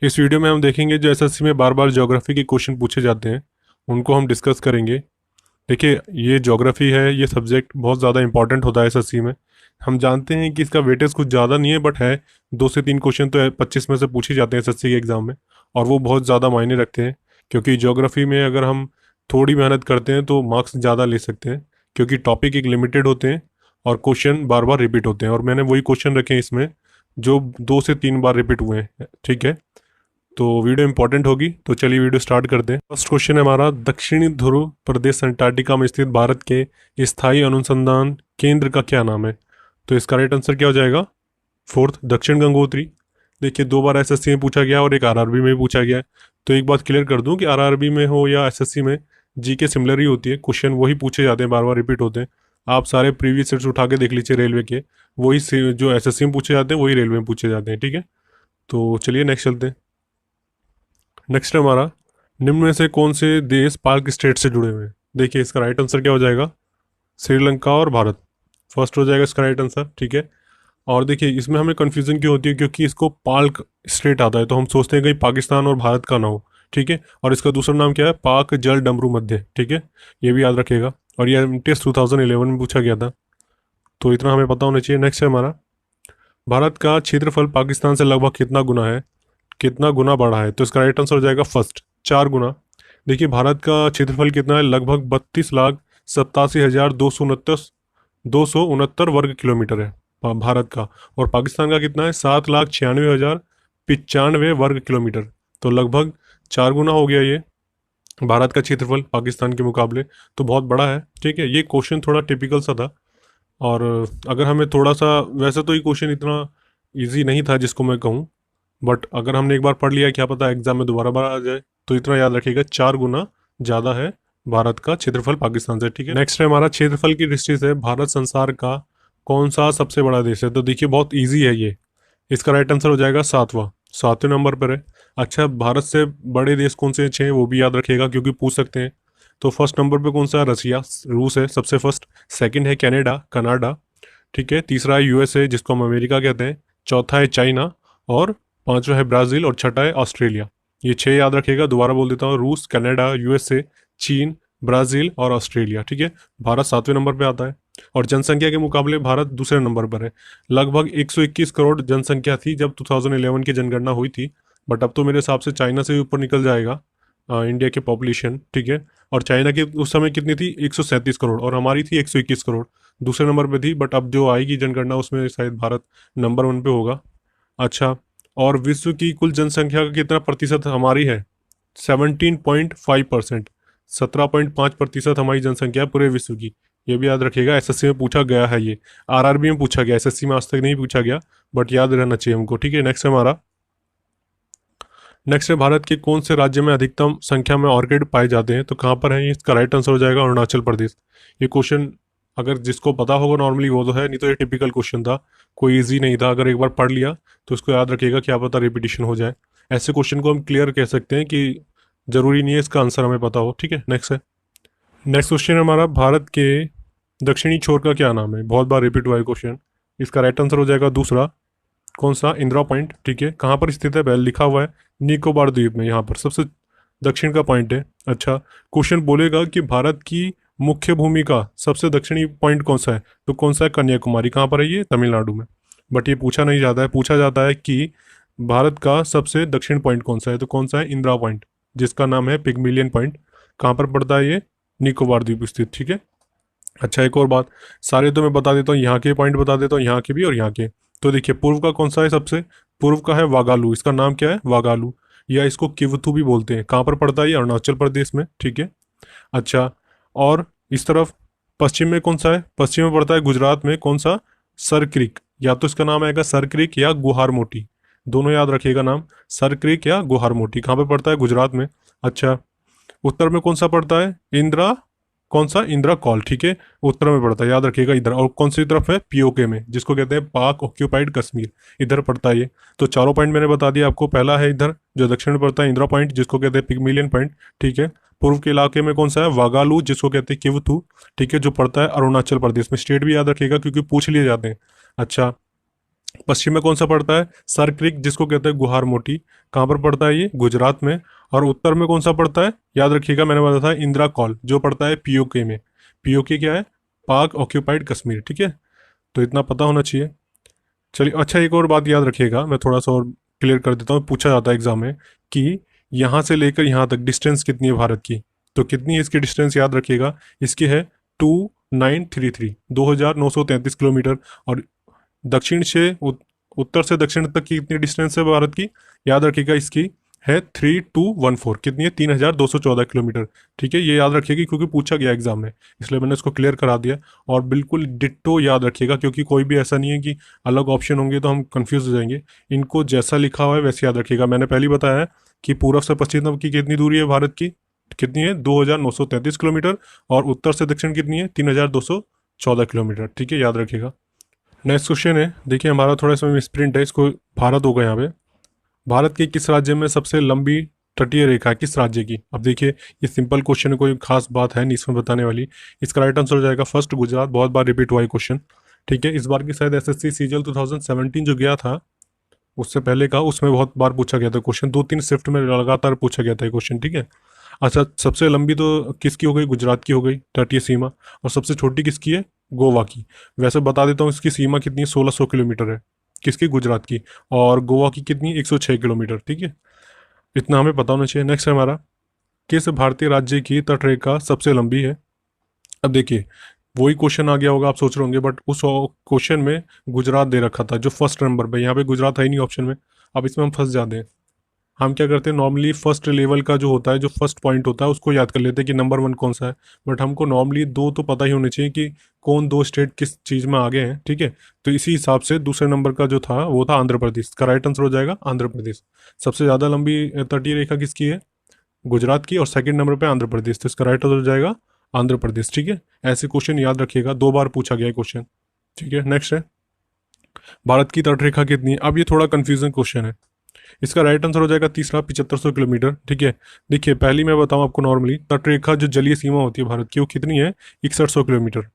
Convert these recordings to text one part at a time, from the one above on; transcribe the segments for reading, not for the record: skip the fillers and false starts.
इस वीडियो में हम देखेंगे जो एसएससी में बार बार ज्योग्राफी के क्वेश्चन पूछे जाते हैं उनको हम डिस्कस करेंगे। देखिए, ये ज्योग्राफी है, ये सब्जेक्ट बहुत ज़्यादा इंपॉर्टेंट होता है एसएससी में। हम जानते हैं कि इसका वेटेज कुछ ज़्यादा नहीं है, बट है 2 से 3 क्वेश्चन तो 25 में से पूछे जाते हैं एसएससी के एग्ज़ाम में, और वो बहुत ज़्यादा मायने रखते हैं। क्योंकि ज्योग्राफी में अगर हम थोड़ी मेहनत करते हैं तो मार्क्स ज़्यादा ले सकते हैं, क्योंकि टॉपिक एक लिमिटेड होते हैं और क्वेश्चन बार बार रिपीट होते हैं। और मैंने वही क्वेश्चन रखे हैं इसमें जो 2 से 3 बार रिपीट हुए हैं। ठीक है, तो वीडियो इंपॉर्टेंट होगी, तो चलिए वीडियो स्टार्ट करते हैं। फर्स्ट क्वेश्चन है हमारा, दक्षिणी ध्रुव प्रदेश अंटार्कटिका में स्थित भारत के स्थायी अनुसंधान केंद्र का क्या नाम है? तो इसका राइट आंसर क्या हो जाएगा? फोर्थ, दक्षिण गंगोत्री। देखिए, 2 बार एसएससी में पूछा गया और एक आरआरबी में भी पूछा गया है। तो एक बात क्लियर कर दूं कि आरआरबी में हो या एसएससी में, जी के सिमिलर ही होती है, क्वेश्चन वही पूछे जाते हैं, बार बार रिपीट होते हैं। आप सारे प्रीवियस सेट्स उठा के देख लीजिए रेलवे के, वही जो एसएससी में पूछे जाते हैं वही रेलवे में पूछे जाते हैं। ठीक है, तो चलिए नेक्स्ट चलते हैं। नेक्स्ट है हमारा, निम्न में से कौन से देश पाक स्टेट से जुड़े हुए हैं? देखिए, इसका राइट आंसर क्या हो जाएगा? श्रीलंका और भारत। फर्स्ट हो जाएगा इसका राइट आंसर। ठीक है, और देखिए इसमें हमें कन्फ्यूजन क्यों होती है, क्योंकि इसको पाक स्टेट आता है तो हम सोचते हैं कहीं पाकिस्तान और भारत का ना हो। ठीक है, और इसका दूसरा नाम क्या है? पाक जल डमरू मध्य। ठीक है, ये भी याद रखिएगा, और ये टेस्ट 2011 में पूछा गया था, तो इतना हमें पता होना चाहिए। नेक्स्ट है हमारा, भारत का क्षेत्रफल पाकिस्तान से लगभग कितना गुना है, कितना गुना बढ़ा है? तो इसका राइट आंसर हो जाएगा फर्स्ट, 4 गुना। देखिए, भारत का क्षेत्रफल कितना है? लगभग 32,87,269 वर्ग किलोमीटर है भारत का। और पाकिस्तान का कितना है? 7,96,095 वर्ग किलोमीटर। तो लगभग 4 गुना हो गया ये भारत का क्षेत्रफल पाकिस्तान के मुकाबले, तो बहुत बड़ा है। ठीक है, ये क्वेश्चन थोड़ा टिपिकल सा था, और अगर हमें थोड़ा सा, वैसे तो ये क्वेश्चन इतना इजी नहीं था जिसको मैं कहूँ, बट अगर हमने एक बार पढ़ लिया, क्या पता एग्जाम में दोबारा बार आ जाए। तो इतना याद रखिएगा, 4 गुना ज़्यादा है भारत का क्षेत्रफल पाकिस्तान से। ठीक है, नेक्स्ट है हमारा, क्षेत्रफल की दृष्टि से भारत संसार का कौन सा सबसे बड़ा देश है? तो देखिए, बहुत ईजी है ये, इसका राइट आंसर हो जाएगा सातवां, 7वें नंबर पर है। अच्छा, भारत से बड़े देश कौन से हैं वो भी याद रखिएगा, क्योंकि पूछ सकते हैं। तो फर्स्ट नंबर पे कौन सा है? रसिया, रूस है सबसे फर्स्ट। सेकंड है कनाडा, कनाडा। ठीक है, तीसरा है यूएसए, जिसको हम अमेरिका कहते हैं। चौथा है चाइना, और पांचवा है ब्राज़ील, और छठा है ऑस्ट्रेलिया। ये 6 याद रखिएगा, दोबारा बोल देता हूँ, रूस, कनाडा, यूएसए, चीन, ब्राज़ील और ऑस्ट्रेलिया। ठीक है, भारत 7वें नंबर पे आता है, और जनसंख्या के मुकाबले भारत दूसरे नंबर पर है। लगभग 121 करोड़ जनसंख्या थी जब 2011 की जनगणना हुई थी, बट अब तो मेरे हिसाब से चाइना से भी ऊपर निकल जाएगा इंडिया के पॉपुलेशन। ठीक है, और चाइना की उस समय कितनी थी? 137 करोड़, और हमारी थी 121 करोड़, दूसरे नंबर पे थी। बट अब जो आएगी जनगणना उसमें शायद भारत नंबर 1 पे होगा। अच्छा, और विश्व की कुल जनसंख्या का कितना प्रतिशत हमारी है? 17.5%। 17.5% हमारी जनसंख्या है पूरे विश्व की। ये भी याद रखिएगा, एसएससी में पूछा गया है ये, आरआरबी में पूछा गया, एसएससी में आज तक नहीं पूछा गया, बट याद रहना चाहिए हमको। ठीक है, नेक्स्ट है हमारा, नेक्स्ट है, भारत के कौन से राज्य में अधिकतम संख्या में ऑर्किड पाए जाते हैं? तो कहाँ पर है? इसका राइट आंसर हो जाएगा अरुणाचल प्रदेश। ये क्वेश्चन अगर जिसको पता होगा नॉर्मली वो तो है, नहीं तो ये टिपिकल क्वेश्चन था, कोई इजी नहीं था। अगर एक बार पढ़ लिया तो इसको याद रखिएगा, क्या पता रिपीटिशन हो जाए। ऐसे क्वेश्चन को हम क्लियर कह सकते हैं कि जरूरी नहीं है इसका आंसर हमें पता हो। ठीक है, नेक्स्ट है, नेक्स्ट क्वेश्चन है हमारा, भारत के दक्षिणी छोर का क्या नाम है? बहुत बार रिपीट हुआ है क्वेश्चन। इसका राइट आंसर हो जाएगा दूसरा, कौन सा? इंदिरा पॉइंट। ठीक है, कहाँ पर स्थित है? पहले लिखा हुआ है निकोबार द्वीप में, यहाँ पर सबसे दक्षिण का पॉइंट है। अच्छा, क्वेश्चन बोलेगा कि भारत की मुख्य भूमि का सबसे दक्षिणी पॉइंट कौन सा है? तो कौन सा है? कन्याकुमारी। कहाँ पर है ये? तमिलनाडु में। बट ये पूछा नहीं जाता है, पूछा जाता है कि भारत का सबसे दक्षिण पॉइंट कौन सा है? तो कौन सा है? इंदिरा पॉइंट, जिसका नाम है पिगमिलियन पॉइंट। कहाँ पर पड़ता है ये? निकोबार द्वीप स्थित। ठीक है, अच्छा, एक और बात, सारे तो मैं बता देता हूँ, यहाँ के पॉइंट बता देता हूँ, यहाँ के भी और यहाँ के। तो देखिए, पूर्व का कौन सा है? सबसे पूर्व का है वागालू। इसका नाम क्या है? वागालू, या इसको किवथू भी बोलते हैं। कहाँ पर पड़ता है ये? अरुणाचल प्रदेश में। ठीक है, अच्छा, और इस तरफ पश्चिम में कौन सा है? पश्चिम में पड़ता है गुजरात में, कौन सा? सर क्रिक, या तो इसका नाम आएगा सर क्रिक या गुहार मोटी, दोनों याद रखिएगा नाम, सर क्रिक या गुहार मोटी। कहाँ पर पड़ता है? गुजरात में। अच्छा, उत्तर में कौन सा पड़ता है? इंदिरा, कौन सा? इंदिरा कॉल। ठीक है, उत्तर में पड़ता है, याद रखिएगा इधर। और कौन सी तरफ है? पीओके में, जिसको कहते हैं पाक ऑक्यूपाइड कश्मीर, इधर पड़ता है ये। तो चारों पॉइंट मैंने बता दिया आपको। पहला है इधर जो दक्षिण में पड़ता है, इंदिरा पॉइंट, जिसको कहते हैं पिगमिलियन पॉइंट। ठीक है, पूर्व के इलाके में कौन सा है? वागालू, जिसको कहते हैं किवथू। ठीक है, जो पड़ता है अरुणाचल प्रदेश में। स्टेट भी याद रखिएगा क्योंकि पूछ लिए जाते हैं। अच्छा, पश्चिम में कौन सा पड़ता है? सर क्रिक, जिसको कहते हैं गुहार मोटी। कहाँ पर पड़ता है ये? गुजरात में। और उत्तर में कौन सा पड़ता है? याद रखिएगा, मैंने बताया था इंदिरा कॉल, जो पड़ता है पीओके में। पीओके क्या है? पाक ऑक्यूपाइड कश्मीर, ठीक है। तो इतना पता होना चाहिए। चलिए, अच्छा एक और बात याद रखिएगा, मैं थोड़ा सा और क्लियर कर देता हूँ, पूछा जाता है एग्जाम में कि यहाँ से लेकर यहाँ तक डिस्टेंस कितनी है भारत की। तो कितनी है इसकी डिस्टेंस, याद रखिएगा, इसकी है 2933 किलोमीटर। और दक्षिण से उत्तर से दक्षिण तक की कितनी डिस्टेंस है भारत की? याद रखिएगा, इसकी है 3214। कितनी है? 3214 किलोमीटर। ठीक है, ये याद रखिएगा क्योंकि पूछा गया एग्जाम में, इसलिए मैंने इसको क्लियर करा दिया। और बिल्कुल डिट्टो याद रखिएगा, क्योंकि कोई भी ऐसा नहीं है कि अलग ऑप्शन होंगे तो हम कंफ्यूज हो जाएंगे। इनको जैसा लिखा हुआ है वैसे याद रखिएगा। मैंने पहले ही बताया है कि पूर्व से पश्चिम तक की कितनी दूरी है भारत की? कितनी है? 2933 किलोमीटर। और उत्तर से दक्षिण कितनी है? 3214 किलोमीटर। ठीक है, याद रखिएगा। नेक्स्ट क्वेश्चन है, देखिए हमारा थोड़ा इसमें स्प्रिंट है, इसको भारत होगा यहाँ पे। भारत के किस राज्य में सबसे लंबी तटीय रेखा है? किस राज्य की? अब देखिए, ये सिंपल क्वेश्चन है, कोई खास बात है नहीं इसमें बताने वाली। इसका राइट आंसर हो जाएगा फर्स्ट, गुजरात। बहुत बार रिपीट हुआ है क्वेश्चन। ठीक है, इस बार की शायद एसएससी सीजीएल 2017 जो गया था, उससे पहले का, उसमें बहुत बार पूछा गया था क्वेश्चन, 2-3 शिफ्ट में लगातार पूछा गया था ये क्वेश्चन। ठीक है। अच्छा, सबसे लंबी तो किसकी हो गई? गुजरात की हो गई तटीय सीमा। और सबसे छोटी किसकी है? गोवा की। वैसे बता देता हूँ, इसकी सीमा कितनी है? 1600 किलोमीटर है। किसकी? गुजरात की। और गोवा की कितनी? 106 किलोमीटर। ठीक है, इतना हमें पता होना चाहिए। नेक्स्ट है हमारा, किस भारतीय राज्य की तटरेखा सबसे लंबी है? अब देखिए, वही क्वेश्चन आ गया होगा, आप सोच रहे होंगे, बट उस क्वेश्चन में गुजरात दे रखा था जो फर्स्ट नंबर पे। यहाँ पे गुजरात है ही नहीं ऑप्शन में। अब इसमें हम फंस जाते हैं। हम क्या करते हैं, नॉर्मली फर्स्ट लेवल का जो होता है, जो फर्स्ट पॉइंट होता है, उसको याद कर लेते हैं कि नंबर 1 कौन सा है। बट हमको नॉर्मली दो तो पता ही होने चाहिए कि कौन दो स्टेट किस चीज़ में आगे हैं। ठीक है, तो इसी हिसाब से दूसरे नंबर का जो था वो था आंध्र प्रदेश। का राइट आंसर हो जाएगा आंध्र प्रदेश। सबसे ज़्यादा लंबी तटीय रेखा किसकी है? गुजरात की। और सेकंड नंबर पे आंध्र प्रदेश। तो इसका राइट आंसर हो जाएगा आंध्र प्रदेश। ठीक है, ऐसे क्वेश्चन याद रखिएगा, 2 बार पूछा गया है क्वेश्चन। ठीक है, नेक्स्ट है, भारत की तटरेखा कितनी है? अब ये थोड़ा कंफ्यूजन क्वेश्चन है। इसका राइट आंसर हो जाएगा तीसरा, 7500 किलोमीटर। ठीक है, देखिए पहली मैं बताऊं आपको, नॉर्मली तटरेखा जो जलीय सीमा होती है भारत की, वो कितनी है? 6100 किलोमीटर।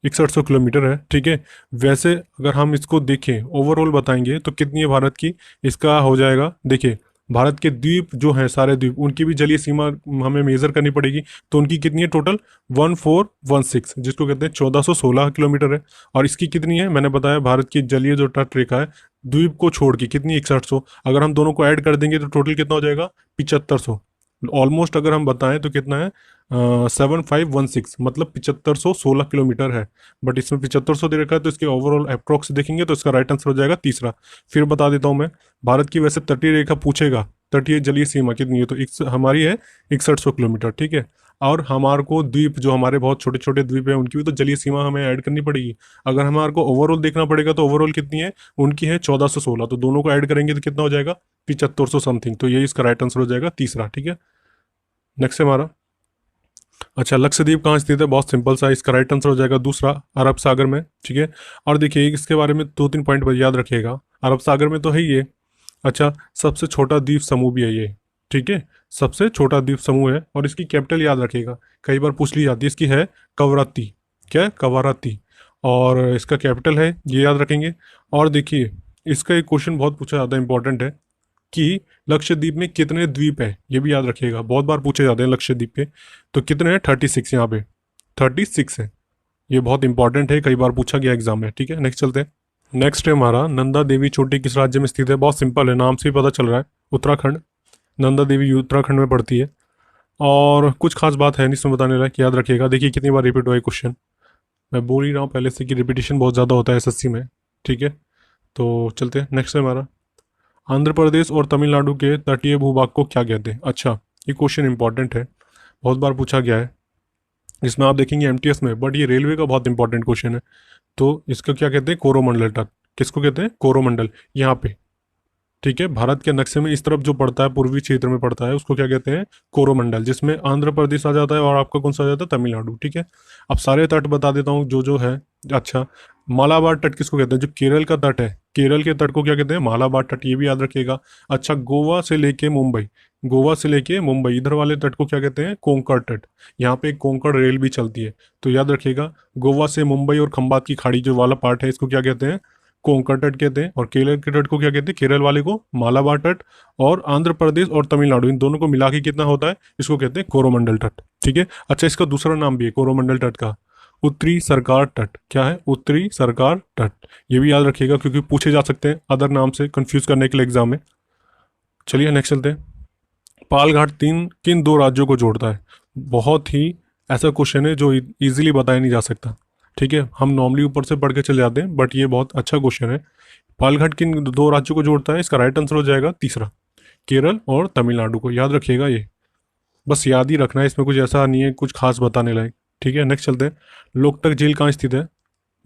6100 किलोमीटर है। ठीक है, वैसे अगर हम इसको देखें ओवरऑल बताएंगे तो कितनी है भारत की? इसका हो जाएगा, देखिए भारत के द्वीप जो हैं, सारे द्वीप, उनकी भी जलीय सीमा हमें मेजर करनी पड़ेगी। तो उनकी कितनी है टोटल? 1416, जिसको कहते हैं 1416 किलोमीटर है। और इसकी कितनी है? मैंने बताया भारत की जलीय जो तट रेखा है, द्वीप को छोड़ के कितनी? 6100। अगर हम दोनों को ऐड कर देंगे तो टोटल कितना हो जाएगा? 7500। ऑलमोस्ट अगर हम बताएं तो कितना है? 7516, मतलब 7516 किलोमीटर है। बट इसमें 7500 दे रखा है, तो इसके ओवरऑल अप्रोक्स देखेंगे तो इसका राइट आंसर हो जाएगा तीसरा। फिर बता देता हूँ मैं, भारत की वैसे तटीय रेखा पूछेगा, तटीय जलीय सीमा कितनी है, तो हमारी है 6100 किलोमीटर। ठीक है, और हमारे को द्वीप, जो हमारे बहुत छोटे छोटे द्वीप हैं, उनकी भी तो जलीय सीमा हमें ऐड करनी पड़ेगी। अगर हमारे को ओवरऑल देखना पड़ेगा तो ओवरऑल कितनी है? उनकी है 1416। तो दोनों को ऐड करेंगे तो कितना हो जाएगा? 7500 समथिंग। तो यही इसका राइट आंसर हो जाएगा तीसरा। ठीक है, नेक्स्ट है हमारा, अच्छा लक्षद्वीप कहाँ स्थित है? बहुत सिंपल सा, इसका राइट आंसर हो जाएगा दूसरा, अरब सागर में। ठीक है, और देखिए इसके बारे में 2-3 पॉइंट याद रखिएगा। अरब सागर में तो है ही ये। अच्छा, सबसे छोटा द्वीप समूह भी है ये। ठीक है, सबसे छोटा द्वीप समूह है। और इसकी कैपिटल याद रखिएगा, कई बार पूछ ली जाती है, इसकी है कवरत्ती। क्या है? कवारत्ती। और इसका कैपिटल है, ये याद रखेंगे। और देखिए, इसका एक क्वेश्चन बहुत पूछा जाता है, इंपॉर्टेंट है, कि लक्षद्वीप में कितने द्वीप हैं? ये भी याद रखिएगा, बहुत बार पूछे जाते हैं लक्षद्वीप के। तो कितने हैं? 36 यहाँ पे 36 है। ये बहुत इंपॉर्टेंट है, कई बार पूछा गया एग्जाम में। ठीक है, नेक्स्ट चलते हैं। नेक्स्ट है हमारा, नंदा देवी चोटी किस राज्य में स्थित है? बहुत सिंपल है, नाम से ही पता चल रहा है, उत्तराखंड। नंदा देवी उत्तराखंड में पड़ती है। और कुछ खास बात है नहीं इसमें बताने लायक, याद रखिएगा। देखिए कितनी बार रिपीट हुआ है क्वेश्चन, मैं बोल ही रहा हूँ पहले से कि रिपीटिशन बहुत ज़्यादा होता है एसएससी में। ठीक है, तो चलते हैं, नेक्स्ट है हमारा, आंध्र प्रदेश और तमिलनाडु के तटीय भूभाग को क्या कहते हैं? अच्छा, ये क्वेश्चन इंपॉर्टेंट है, बहुत बार पूछा गया है। इसमें आप देखेंगे एमटीएस में, बट ये रेलवे का बहुत इंपॉर्टेंट क्वेश्चन है। तो इसका क्या कहते हैं? कोरोमंडल तट। किसको कहते हैं? कोरोमंडल। यहाँ पे, ठीक है, भारत के नक्शे में इस तरफ जो पड़ता है, पूर्वी क्षेत्र में पड़ता है, उसको क्या कहते हैं? कोरोमंडल, जिसमें आंध्र प्रदेश आ जाता है और आपका कौन सा आ जाता है? तमिलनाडु। ठीक है, अब सारे तट बता देता हूँ जो जो है। अच्छा, मालाबार तट किसको कहते हैं? जो केरल का तट है, केरल के तट को क्या कहते हैं? मालाबार तट, ये भी याद रखिएगा। अच्छा, गोवा से लेके मुंबई, गोवा से लेके मुंबई इधर वाले तट को क्या कहते हैं? कोंकण तट। यहाँ पे एक कोंकण रेल भी चलती है, तो याद रखिएगा, गोवा से मुंबई और खंबात की खाड़ी जो वाला पार्ट है, इसको क्या कहते हैं? कोंकण तट कहते हैं, और केरल के तट को क्या कहते हैं, केरल वाले को मालाबार तट, और आंध्र प्रदेश और तमिलनाडु इन दोनों को मिला के कितना होता है, इसको कहते हैं कोरोमंडल तट। ठीक है। अच्छा, इसका दूसरा नाम भी है कोरोमंडल तट का, उत्तरी सरकार तट। क्या है, उत्तरी सरकार तट। ये भी याद रखिएगा क्योंकि पूछे जा सकते हैं अदर नाम से कंफ्यूज करने के लिए एग्जाम में। चलिए नेक्स्ट चलते हैं। पालघाट किन दो राज्यों को जोड़ता है? बहुत ही ऐसा क्वेश्चन है जो इजीली बताया नहीं जा सकता। ठीक है, हम नॉर्मली ऊपर से पढ़ के चले जाते हैं, बट ये बहुत अच्छा क्वेश्चन है। पालघाट किन दो राज्यों को जोड़ता है? इसका राइट आंसर हो जाएगा तीसरा, केरल और तमिलनाडु को। याद रखिएगा, ये बस याद ही रखना है, इसमें कुछ ऐसा नहीं है कुछ खास बताने लायक। ठीक है, नेक्स्ट चलते हैं। लोकतक झील कहाँ स्थित है?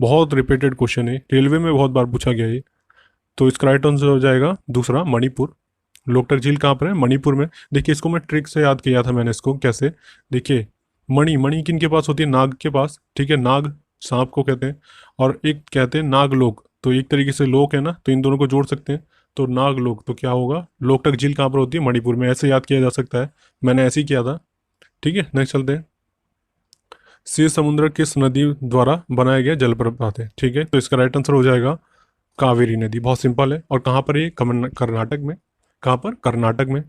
बहुत रिपीटेड क्वेश्चन है, रेलवे में बहुत बार पूछा गया है, तो इसका राइट आंसर हो जाएगा दूसरा, मणिपुर। लोकतक झील कहाँ पर है? मणिपुर में। देखिए, इसको मैं ट्रिक से याद किया था मैंने इसको, कैसे? देखिए, मणि किन के पास होती है? नाग के पास। ठीक है, नाग सांप को कहते हैं, और एक कहते हैं नागलोक, तो एक तरीके से लोक है ना, तो इन दोनों को जोड़ सकते हैं, तो नागलोक। तो क्या होगा, लोकतक झील कहाँ पर होती है? मणिपुर में। ऐसे याद किया जा सकता है, मैंने ऐसे ही किया था। ठीक है, नेक्स्ट चलते हैं। क्षीर समुद्र किस नदी द्वारा बनाया गया जलप्रपात है? ठीक है, तो इसका राइट आंसर हो जाएगा कावेरी नदी। बहुत सिंपल है। और कहाँ पर है? कर्नाटक में। कहाँ पर? कर्नाटक में।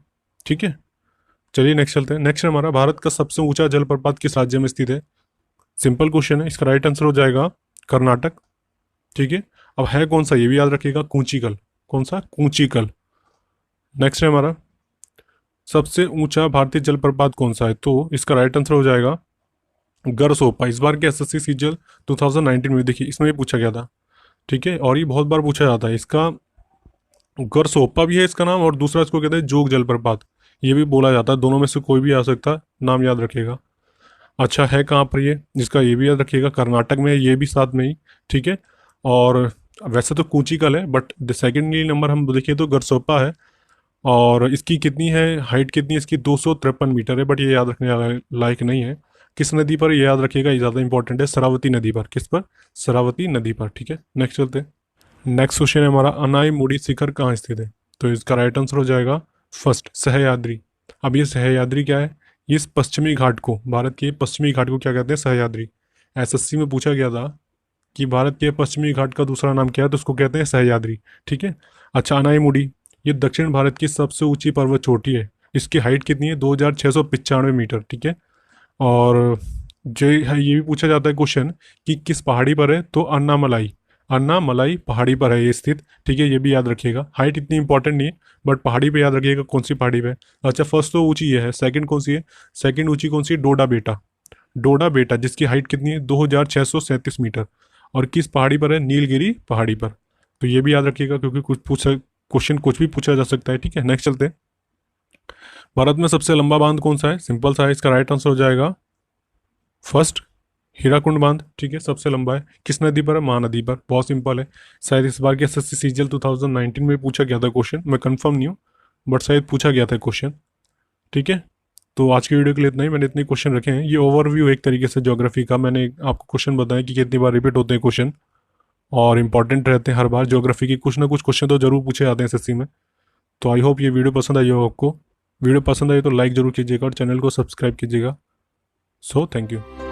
ठीक है, चलिए नेक्स्ट चलते हैं। नेक्स्ट हमारा, भारत का सबसे ऊंचा जलप्रपात किस राज्य में स्थित है? सिंपल क्वेश्चन है, इसका राइट आंसर हो जाएगा कर्नाटक। ठीक है, अब है कौन सा, ये भी याद रखिएगा, कूंचीकल। कौन सा? कूंचीकल। नेक्स्ट है हमारा, सबसे ऊंचा भारतीय जलप्रपात कौन सा है? तो इसका राइट आंसर हो जाएगा गरसोपा। इस बार के एसएससी सीजीएल 2019 में देखिए इसमें भी पूछा गया था। ठीक है, और ये बहुत बार पूछा जाता है। इसका गरसोपा भी है इसका नाम, और दूसरा इसको कहते हैं जोग जलप्रपात, ये भी बोला जाता है। दोनों में से कोई भी आ सकता है, नाम याद रखिएगा। अच्छा, है कहाँ पर ये? जिसका ये भी याद रखिएगा, कर्नाटक में है, ये भी साथ में ही। ठीक है, और वैसे तो कूंचीकल है, बट सेकेंडली नंबर हम देखिए तो गरसोपा है। और इसकी कितनी है हाइट, कितनी है इसकी? 253 मीटर है, बट ये याद रखने लायक नहीं है। किस नदी पर? ये याद रखिएगा, ये ज़्यादा इंपॉर्टेंट है, शरावती नदी पर। किस पर? शरावती नदी पर। ठीक है, नेक्स्ट चलते हैं। नेक्स्ट क्वेश्चन है हमारा, अनाईमुड़ी शिखर कहाँ स्थित है? तो इसका राइट आंसर हो जाएगा फर्स्ट, सह्याद्री। अब ये सह्याद्री क्या है? ये इस पश्चिमी घाट को, भारत के पश्चिमी घाट को क्या कहते हैं? सह्याद्री। एसएससी में पूछा गया था कि भारत के पश्चिमी घाट का दूसरा नाम क्या है, तो उसको कहते हैं सह्याद्री। ठीक है। अच्छा, अनाईमुड़ी ये दक्षिण भारत की सबसे ऊंची पर्वत चोटी है। इसकी हाइट कितनी है? 2695 मीटर। ठीक है, और जो है ये भी पूछा जाता है क्वेश्चन कि किस पहाड़ी पर है, तो अन्नामलाई। अन्नामलाई पहाड़ी पर है ये स्थित। ठीक है, ये भी याद रखिएगा। हाइट इतनी इंपॉर्टेंट नहीं है, बट पहाड़ी पे याद रखिएगा कौन सी पहाड़ी पे। अच्छा, फर्स्ट तो ऊंची ये है, सेकंड कौन सी है? सेकंड ऊंची कौन सी है? डोडा बेटा। डोडा बेटा, जिसकी हाइट कितनी है? 2637 मीटर। और किस पहाड़ी पर है? नीलगिरी पहाड़ी पर। तो ये भी याद रखिएगा क्योंकि क्वेश्चन कुछ भी पूछा जा सकता है। ठीक है, नेक्स्ट चलते हैं। भारत में सबसे लंबा बांध कौन सा है? सिंपल सा है, इसका राइट आंसर हो जाएगा फर्स्ट, हीराकुंड बांध। ठीक है, सबसे लंबा है। किस नदी पर है? महानदी पर। बहुत सिंपल है। शायद इस बार के एसएससी सीजीएल 2019 में पूछा गया था क्वेश्चन, मैं कंफर्म नहीं हूँ, बट शायद पूछा गया था क्वेश्चन। ठीक है, तो आज की वीडियो के लिए इतना ही। मैंने इतने क्वेश्चन रखे हैं, ये ओवरव्यू एक तरीके से ज्योग्राफी का। मैंने आपको क्वेश्चन बताया कि कितनी बार रिपीट होते हैं क्वेश्चन, और इंपॉर्टेंट रहते हैं हर बार। ज्योग्राफी की कुछ ना कुछ क्वेश्चन तो जरूर पूछे जाते हैं एसएससी में। तो आई होप ये वीडियो पसंद आई हो आपको। वीडियो पसंद आई तो लाइक जरूर कीजिएगा और चैनल को सब्सक्राइब कीजिएगा। So thank you.